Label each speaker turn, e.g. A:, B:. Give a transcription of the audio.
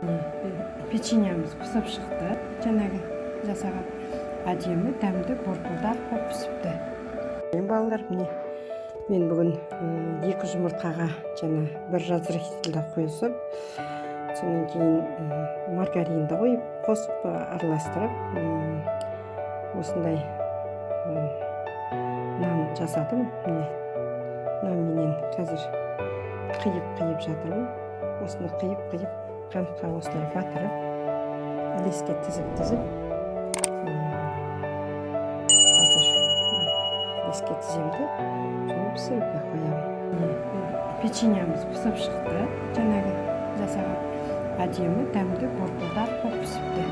A: Печеньеміз пісіп шықты. Жаңағы жасаған әдемі дәмді борпылдар болып пісіпті. Балалар, мен бүгін 2 жұмыртқаға жаңа бір разрыхителді қойысып, сонан кейін маргаринді қосып араластырып, осындай нан жасадым. Нанменен қазір қиып жатырмын. Осыны қиып қантқа осылай батырып, леске тізіп қазір леске тіземді, соны пісіруге қоямын. Печеньеміз пісіп шықты. Жаңағы жасаған әдемі дәмді борпылдар болып пісіпті.